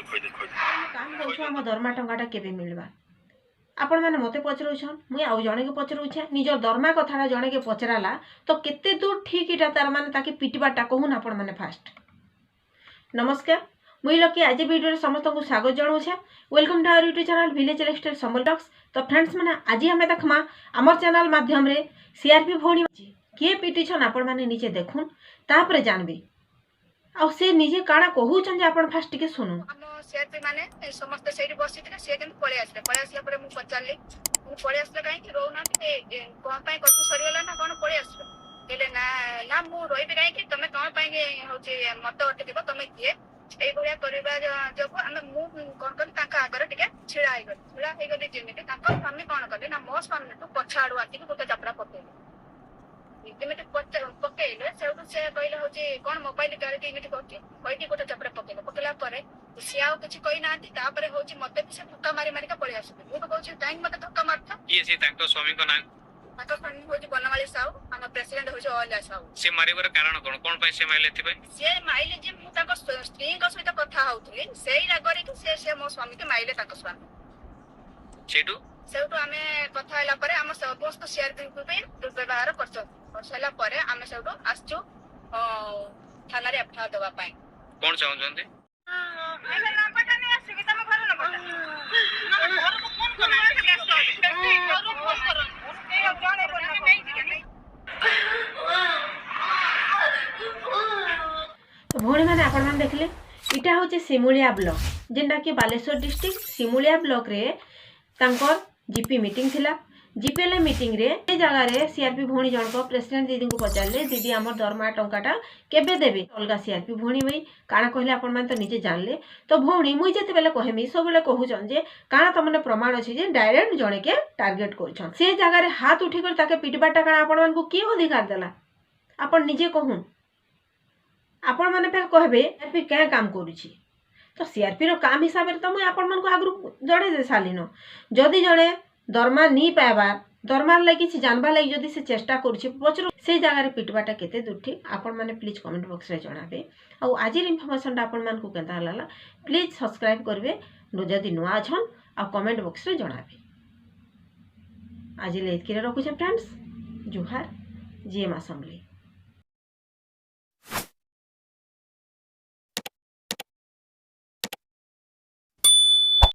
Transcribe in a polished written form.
काम करूँ आम दरमा टंकाटा केबे मिलवा आपण मैंने मत पचराउछन मुई आउ जणे के पचराउछे निजर दरमा कथाटा जणे के पचराला तो केते दूर ठीक इटा तार माने ताके पिटबाटा कहून आपण मैंने फास्ट। नमस्कार मुई लकी आज वीडियो रे समस्त को स्वागत जणाउछे। Welcome to our YouTube channel village lifestyle Samal talks. तो फ्रेंड्स मैंने आज हमें देखमा आमर चैनल माध्यम रे सीआरपी भौणी किए पिटिछन आपण मैंने नीचे देखुन तापरे जानबे आ से निजे काना कहूछन जे आपण फास्ट टिके सुनु। हम सीआरपी माने समस्त सेठी बसिथिले से केन पळे आसले परे मु पचारले मु पळे आसले काई कि रोना के कोन पाई कथु सरियला ना कोन पळे आसले केले ना ना मु रोइबे काई कि तमे कोन पाई होची मत अटे दिबो तमे किए एई भलिया करबा जको हम मु कोन कोन ताका आगर टिके छिड़ा हे गली जेमिते ताका स्वामी कोन करले ना मो स्वामी तो पछाडू आती गोटे जात्रा पकेले इमिति पकेले सेउटु से कहले होची कोन मोबाइल गाड़ी इमिति करके कइटी गोटे जात्रा पकेला परे से आउ किछि कहि नांती तापरे होची मते से धक्का मारी मारी का पळे आसबे मु तो कहूची टाइम मते धक्का मारता ये से ताको स्वामी को ना ताको स्वामी होची बनवाली साहू हम प्रेसिडेंट होची ऑल साहू से मारिवर कारण कोन पई से माइले थिबे से माइले जे मु ताको स्त्री को सहित कथा होतली सेई रागरे कि से मो स्वामी के माइले ताको स्वामी सेउटु आमे कथा हला परे हम समस्त सीआरपी को पे दुर्व्यवहार करछो करसला परे आमे सेउटु आछू थाना रे एफआईआर दवा पाई कोन चाहun जंदे एला नंबरटा नै आसी कि तम घर नंबरटा ना घर को फोन कर के आसो घर को फोन करो ए जाने बोल नहीं दिया तो भौणी मैंने आपण मैंने देखले इटा होचे सिमुलिया ब्लॉक जेंडा कि बालेश्वर डिस्ट्रिक्ट सिमुलिया ब्लॉक रे तांकर जीपी मीटिंग थिला। जीपीएल मीटिंग रे ए जगह रे सीआरपी भौणी जन को प्रेसिडेंट दीदी को पचारले दीदी हमर दरमा टंकाटा केबे देबे अलगा सीआरपी भौणी भाई काना कहले आपण मन तो निजे जानले तो भौणी मुई जेते बेले कहमी सब बेले कहूचन जे काना तमने प्रमाण अछि जे डायरेक्ट जणे के टारगेट करछन से जगह रे हाथ उठी कर ताके पिटबाटा काना आपण मन को की अधिकार देला आपण निजे कहून आपण माने पे कहबे सीआरपी क्या काम करूछि तो सीआरपी रो काम हिसाब रे तो मुई आपण मन को आगु जणे दे सालिनो जदी जणे दरमा नी पाइबार दरमार लगी किसी जानवा लगी जदि से चेष्टा करुछि पचरो से जगह रे पिटबाटा केते दूर ठीक आपण माने प्लीज कमेंट बॉक्स रे जणाबे आ आज इनफॉरमेशन आपण मान को केता लागला प्लीज सब्सक्राइब करबे जदि नुआ अछन आ कमेंट बॉक्स रे जणाबे। आज ले इतके रखुछे फ्रेंड्स जुहार जीएम असेंबली।